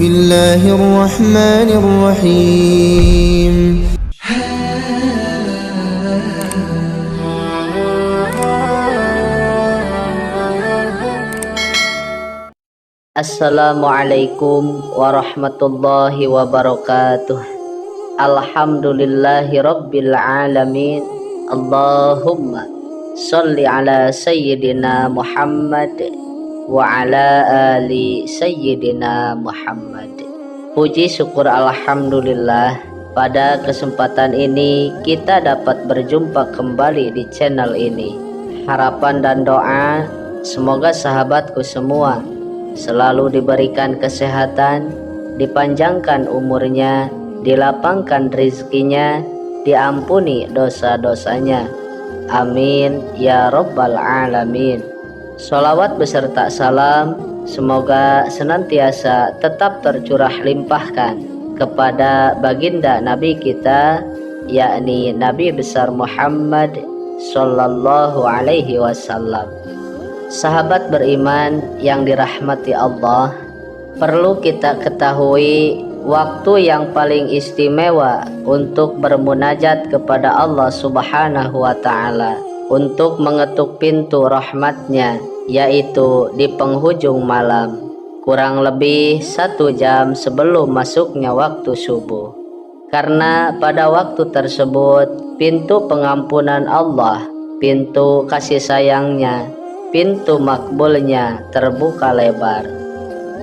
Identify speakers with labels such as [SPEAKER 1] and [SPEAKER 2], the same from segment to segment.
[SPEAKER 1] الله الرحمن الرحيم.
[SPEAKER 2] Assalamualaikum warahmatullahi wabarakatuh. Alhamdulillahi rabbil alamin. Allahumma sholli ala sayyidina Muhammad wa ala ali sayyidina Muhammad. Puji syukur alhamdulillah, pada kesempatan ini kita dapat berjumpa kembali di channel ini. Harapan dan doa semoga sahabatku semua selalu diberikan kesehatan, dipanjangkan umurnya, dilapangkan rezekinya, diampuni dosa-dosanya. Amin ya rabbal alamin. Sholawat beserta salam semoga senantiasa tetap tercurah limpahkan kepada baginda Nabi kita, yakni Nabi besar Muhammad sallallahu alaihi wasallam. Sahabat beriman yang dirahmati Allah, perlu kita ketahui waktu yang paling istimewa untuk bermunajat kepada Allah Subhanahu wa ta'ala, untuk mengetuk pintu rahmatnya, yaitu di penghujung malam, kurang lebih 1 jam sebelum masuknya waktu subuh. Karena pada waktu tersebut pintu pengampunan Allah, pintu kasih sayangnya, pintu makbulnya terbuka lebar.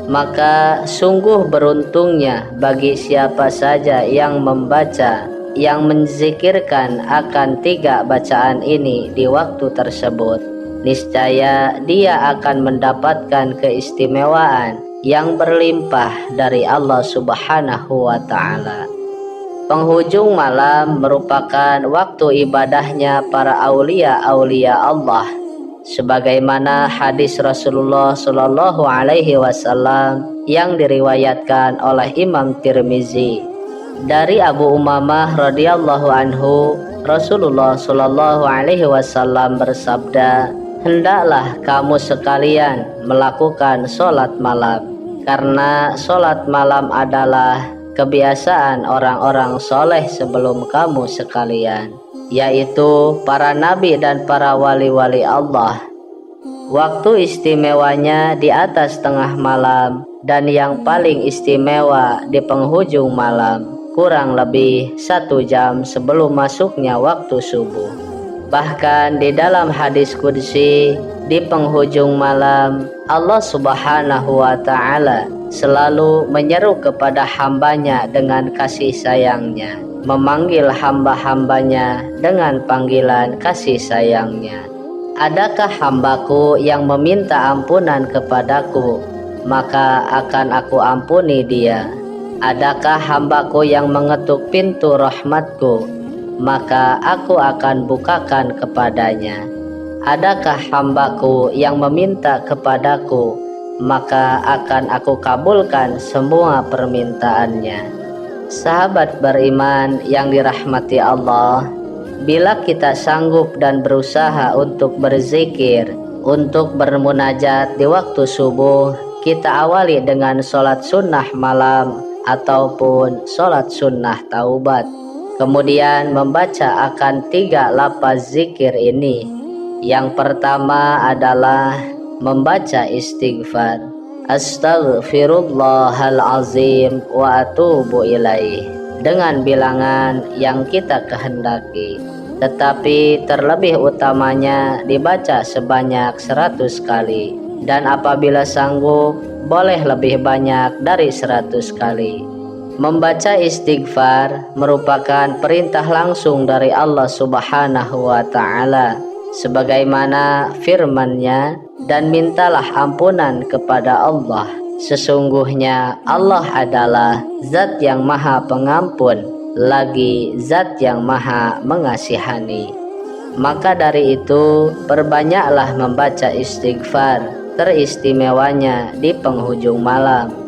[SPEAKER 2] Maka sungguh beruntungnya bagi siapa saja yang membaca, yang menzikirkan akan 3 bacaan ini di waktu tersebut. Niscaya dia akan mendapatkan keistimewaan yang berlimpah dari Allah Subhanahu wa ta'ala. Penghujung malam merupakan waktu ibadahnya para aulia-aulia Allah, sebagaimana hadis Rasulullah Shallallahu alaihi wasallam yang diriwayatkan oleh Imam Tirmizi dari Abu Umamah radhiyallahu anhu. Rasulullah Shallallahu alaihi wasallam bersabda, "Hendaklah kamu sekalian melakukan sholat malam, karena sholat malam adalah kebiasaan orang-orang soleh sebelum kamu sekalian, yaitu para nabi dan para wali-wali Allah. Waktu istimewanya di atas tengah malam, dan yang paling istimewa di penghujung malam, kurang lebih 1 jam sebelum masuknya waktu subuh. Bahkan di dalam hadis qudsi, di penghujung malam Allah Subhanahu wa ta'ala selalu menyeru kepada hambanya dengan kasih sayangnya, memanggil hamba-hambanya dengan panggilan kasih sayangnya. Adakah hambaku yang meminta ampunan kepadaku, maka akan aku ampuni dia. Adakah hambaku yang mengetuk pintu rahmatku, maka aku akan bukakan kepadanya. Adakah hambaku yang meminta kepadaku, maka akan aku kabulkan semua permintaannya." Sahabat beriman yang dirahmati Allah, bila kita sanggup dan berusaha untuk berzikir, untuk bermunajat di waktu subuh, kita awali dengan sholat sunnah malam ataupun sholat sunnah taubat. Kemudian membaca akan 3 lafaz zikir ini. Yang pertama adalah membaca istighfar, Astaghfirullahal azim wa atubu ilaih, dengan bilangan yang kita kehendaki. Tetapi terlebih utamanya dibaca sebanyak 100 kali, dan apabila sanggup boleh lebih banyak dari 100 kali. Membaca istighfar merupakan perintah langsung dari Allah Subhanahu wa ta'ala, sebagaimana firman-Nya, "Dan mintalah ampunan kepada Allah. Sesungguhnya Allah adalah Zat yang Maha Pengampun, lagi Zat yang Maha Mengasihani." Maka dari itu, perbanyaklah membaca istighfar, teristimewanya di penghujung malam.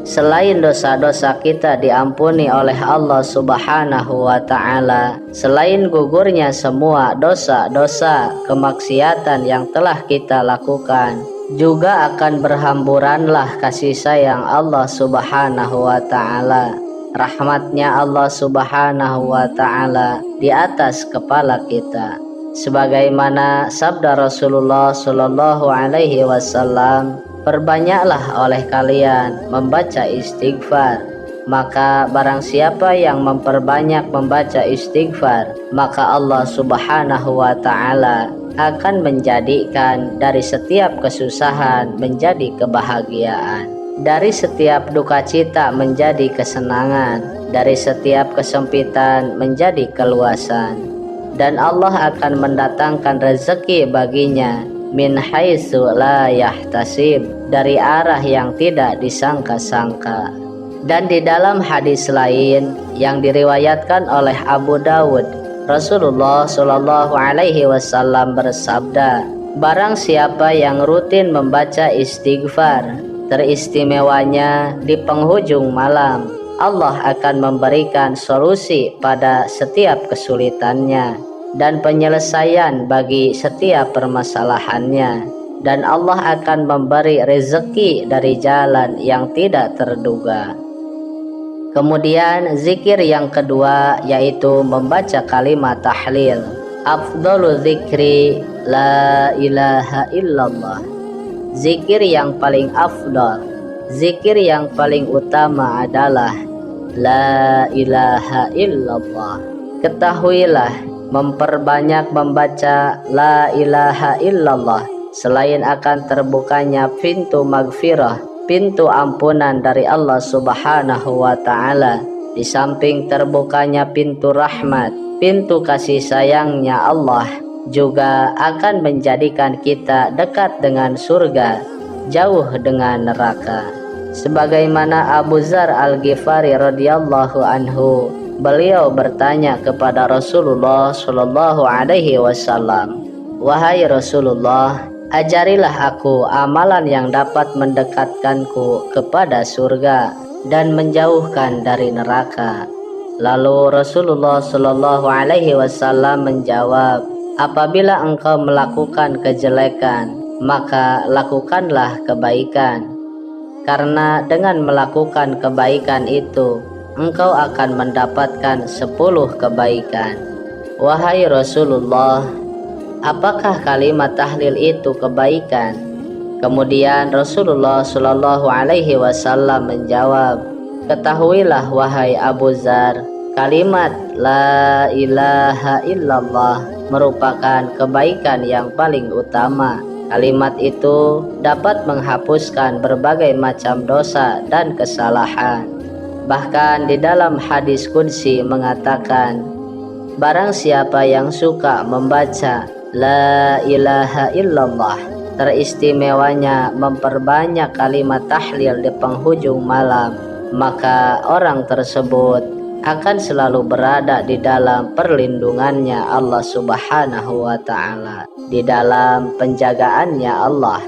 [SPEAKER 2] Selain dosa-dosa kita diampuni oleh Allah Subhanahu wa ta'ala, selain gugurnya semua dosa-dosa kemaksiatan yang telah kita lakukan, juga akan berhamburanlah kasih sayang Allah Subhanahu wa Ta'ala, rahmatnya Allah Subhanahu wa Ta'ala di atas kepala kita. Sebagaimana sabda Rasulullah Shallallahu Alaihi Wasallam, perbanyaklah oleh kalian membaca istighfar, maka barang siapa yang memperbanyak membaca istighfar, maka Allah Subhanahu wa Ta'ala akan menjadikan dari setiap kesusahan menjadi kebahagiaan, dari setiap duka cita menjadi kesenangan, dari setiap kesempitan menjadi keluasan. Dan Allah akan mendatangkan rezeki baginya min haitsu la yahtasib, dari arah yang tidak disangka-sangka. Dan di dalam hadis lain yang diriwayatkan oleh Abu Dawud, Rasulullah Shallallahu Alaihi Wasallam bersabda, barang siapa yang rutin membaca istighfar, teristimewanya di penghujung malam, Allah akan memberikan solusi pada setiap kesulitannya dan penyelesaian bagi setiap permasalahannya, dan Allah akan memberi rezeki dari jalan yang tidak terduga. Kemudian zikir yang kedua yaitu membaca kalimat tahlil. Afdalu zikri la ilaha illallah. Zikir yang paling afdal, zikir yang paling utama adalah la ilaha illallah. Ketahuilah, memperbanyak membaca la ilaha illallah selain akan terbukanya pintu magfirah, pintu ampunan dari Allah Subhanahu wa Ta'ala, di samping terbukanya pintu rahmat, pintu kasih sayangnya Allah, juga akan menjadikan kita dekat dengan surga, jauh dengan neraka. Sebagaimana Abu Dzar Al-Ghifari radhiyallahu anhu, beliau bertanya kepada Rasulullah Shallallahu Alaihi Wasallam, wahai Rasulullah, ajarilah aku amalan yang dapat mendekatkanku kepada surga dan menjauhkan dari neraka. Lalu Rasulullah Shallallahu Alaihi Wasallam menjawab, apabila engkau melakukan kejelekan, maka lakukanlah kebaikan, karena dengan melakukan kebaikan itu engkau akan mendapatkan 10 kebaikan. Wahai Rasulullah, apakah kalimat tahlil itu kebaikan? Kemudian Rasulullah Shallallahu Alaihi Wasallam menjawab, ketahuilah wahai Abu Dzar, kalimat la ilaha illallah merupakan kebaikan yang paling utama. Kalimat itu dapat menghapuskan berbagai macam dosa dan kesalahan. Bahkan di dalam hadis qudsi mengatakan, barang siapa yang suka membaca la ilaha illallah, teristimewanya memperbanyak kalimat tahlil di penghujung malam, maka orang tersebut akan selalu berada di dalam perlindungannya Allah Subhanahu wa Ta'ala, di dalam penjagaannya Allah.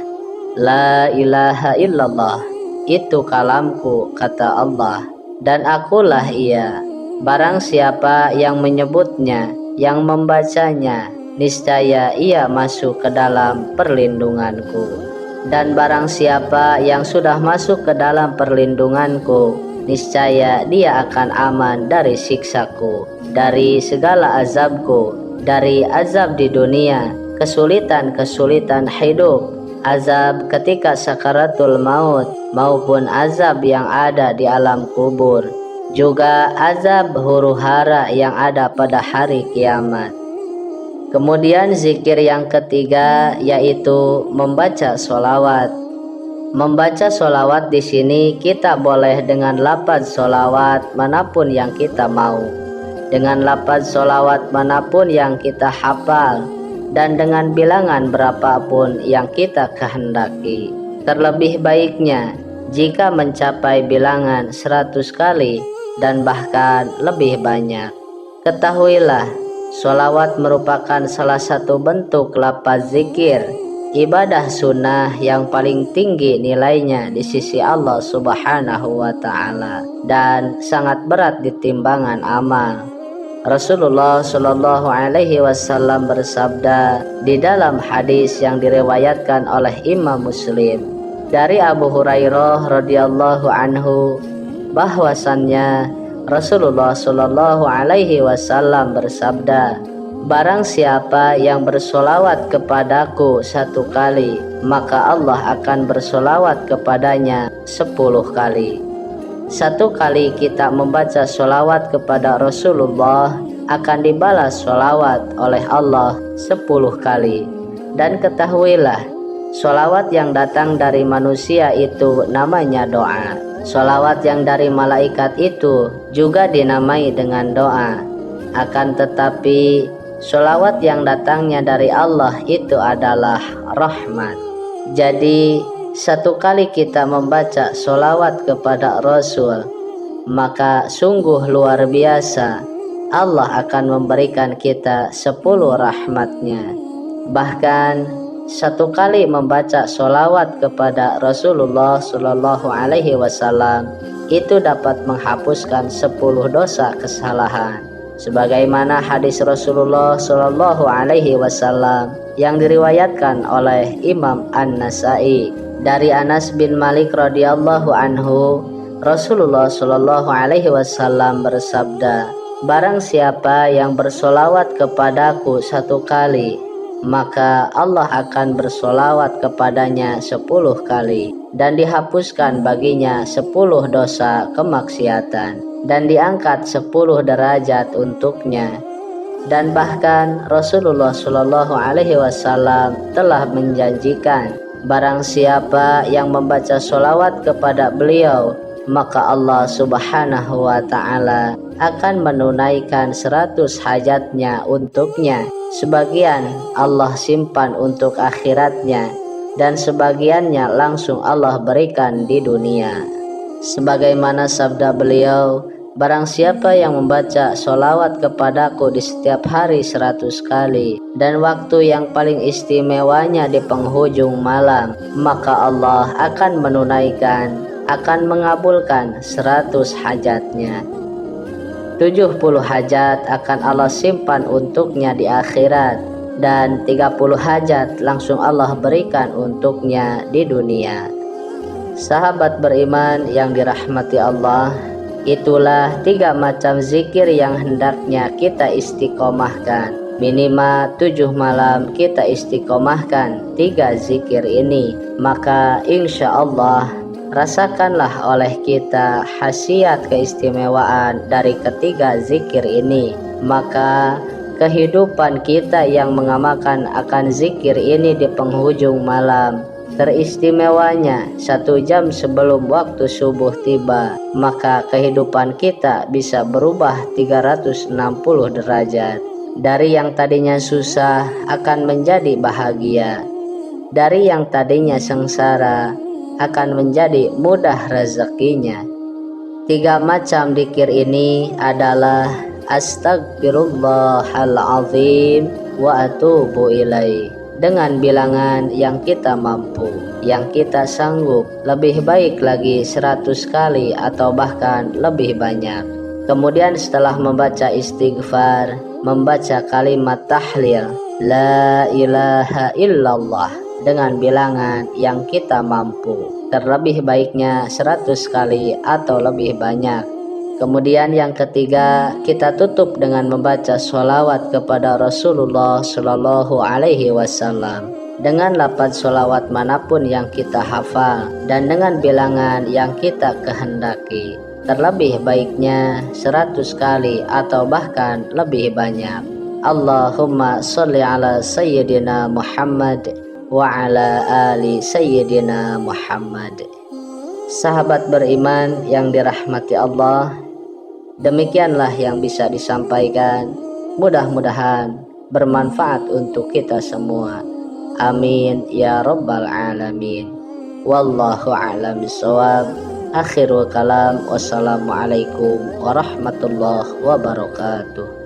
[SPEAKER 2] La ilaha illallah, itu kalamku, kata Allah, dan akulah ia. Barang siapa yang menyebutnya, yang membacanya, niscaya ia masuk ke dalam perlindunganku. Dan barang siapa yang sudah masuk ke dalam perlindunganku, niscaya dia akan aman dari siksaku, dari segala azabku, dari azab di dunia, kesulitan-kesulitan hidup, azab ketika sakaratul maut, maupun azab yang ada di alam kubur, juga azab huru-hara yang ada pada hari kiamat. Kemudian zikir yang ketiga yaitu membaca sholawat. Membaca sholawat di sini kita boleh dengan lafaz sholawat manapun yang kita mau, dengan lafaz sholawat manapun yang kita hafal, dan dengan bilangan berapapun yang kita kehendaki. Terlebih baiknya jika mencapai bilangan 100 kali dan bahkan lebih banyak. Ketahuilah, sholawat merupakan salah satu bentuk lafaz zikir, ibadah sunnah yang paling tinggi nilainya di sisi Allah Subhanahu wa Ta'ala dan sangat berat di timbangan amal. Rasulullah Shallallahu Alaihi Wasallam bersabda di dalam hadis yang diriwayatkan oleh Imam Muslim dari Abu Hurairah radhiyallahu anhu bahwasannya Rasulullah Shallallahu Alaihi Wasallam bersabda, barang siapa yang bersolawat kepadaku 1 kali, maka Allah akan bersolawat kepadanya 10 kali. 1 kali kita membaca solawat kepada Rasulullah akan dibalas solawat oleh Allah 10 kali. Dan ketahuilah, solawat yang datang dari manusia itu namanya doa. Solawat yang dari malaikat itu juga dinamai dengan doa. Akan tetapi solawat yang datangnya dari Allah itu adalah rahmat. Jadi 1 kali kita membaca solawat kepada Rasul, maka sungguh luar biasa Allah akan memberikan kita 10 rahmatnya. Bahkan 1 kali membaca solawat kepada Rasulullah Shallallahu Alaihi Wasallam itu dapat menghapuskan 10 dosa kesalahan. Sebagaimana hadis Rasulullah Shallallahu Alaihi Wasallam yang diriwayatkan oleh Imam An-Nasai dari Anas bin Malik radhiyallahu anhu, Rasulullah Shallallahu Alaihi Wasallam bersabda, barang siapa yang bersolawat kepadaku 1 kali, maka Allah akan bersolawat kepadanya 10 kali dan dihapuskan baginya 10 dosa kemaksiatan dan diangkat 10 derajat untuknya. Dan bahkan Rasulullah Shallallahu Alaihi Wasallam telah menjanjikan, barang siapa yang membaca solawat kepada beliau, maka Allah Subhanahu wa Ta'ala akan menunaikan 100 hajatnya untuknya. Sebagian Allah simpan untuk akhiratnya dan sebagiannya langsung Allah berikan di dunia. Sebagaimana sabda beliau, barang siapa yang membaca solawat kepadaku di setiap hari 100 kali dan waktu yang paling istimewanya di penghujung malam, maka Allah akan menunaikan, akan mengabulkan 100 hajatnya. 70 hajat akan Allah simpan untuknya di akhirat dan 30 hajat langsung Allah berikan untuknya di dunia. Sahabat beriman yang dirahmati Allah, itulah 3 macam zikir yang hendaknya kita istiqomahkan. Minimal 7 malam kita istiqomahkan 3 zikir ini, maka insya Allah rasakanlah oleh kita khasiat keistimewaan dari ketiga zikir ini. Maka kehidupan kita yang mengamalkan akan zikir ini di penghujung malam, teristimewanya 1 jam sebelum waktu subuh tiba, maka kehidupan kita bisa berubah 360 derajat. Dari yang tadinya susah akan menjadi bahagia, dari yang tadinya sengsara akan menjadi mudah rezekinya. 3 macam zikir ini adalah Astaghfirullahaladzim wa atubu ilaih, dengan bilangan yang kita mampu, yang kita sanggup, lebih baik lagi 100 kali atau bahkan lebih banyak. Kemudian setelah membaca istighfar, membaca kalimat tahlil la ilaha illallah dengan bilangan yang kita mampu, terlebih baiknya 100 kali atau lebih banyak. Kemudian yang ketiga, kita tutup dengan membaca sholawat kepada Rasulullah Shallallahu Alaihi Wasallam dengan lafaz sholawat manapun yang kita hafal dan dengan bilangan yang kita kehendaki, terlebih baiknya 100 kali atau bahkan lebih banyak. Allahumma sholli ala Sayyidina Muhammad wa ala ali Sayyidina Muhammad. Sahabat beriman yang dirahmati Allah, demikianlah yang bisa disampaikan. Mudah-mudahan bermanfaat untuk kita semua. Amin ya rabbal alamin. Wallahu a'lam bishawab. Akhirul kalam. Wassalamualaikum warahmatullahi wabarakatuh.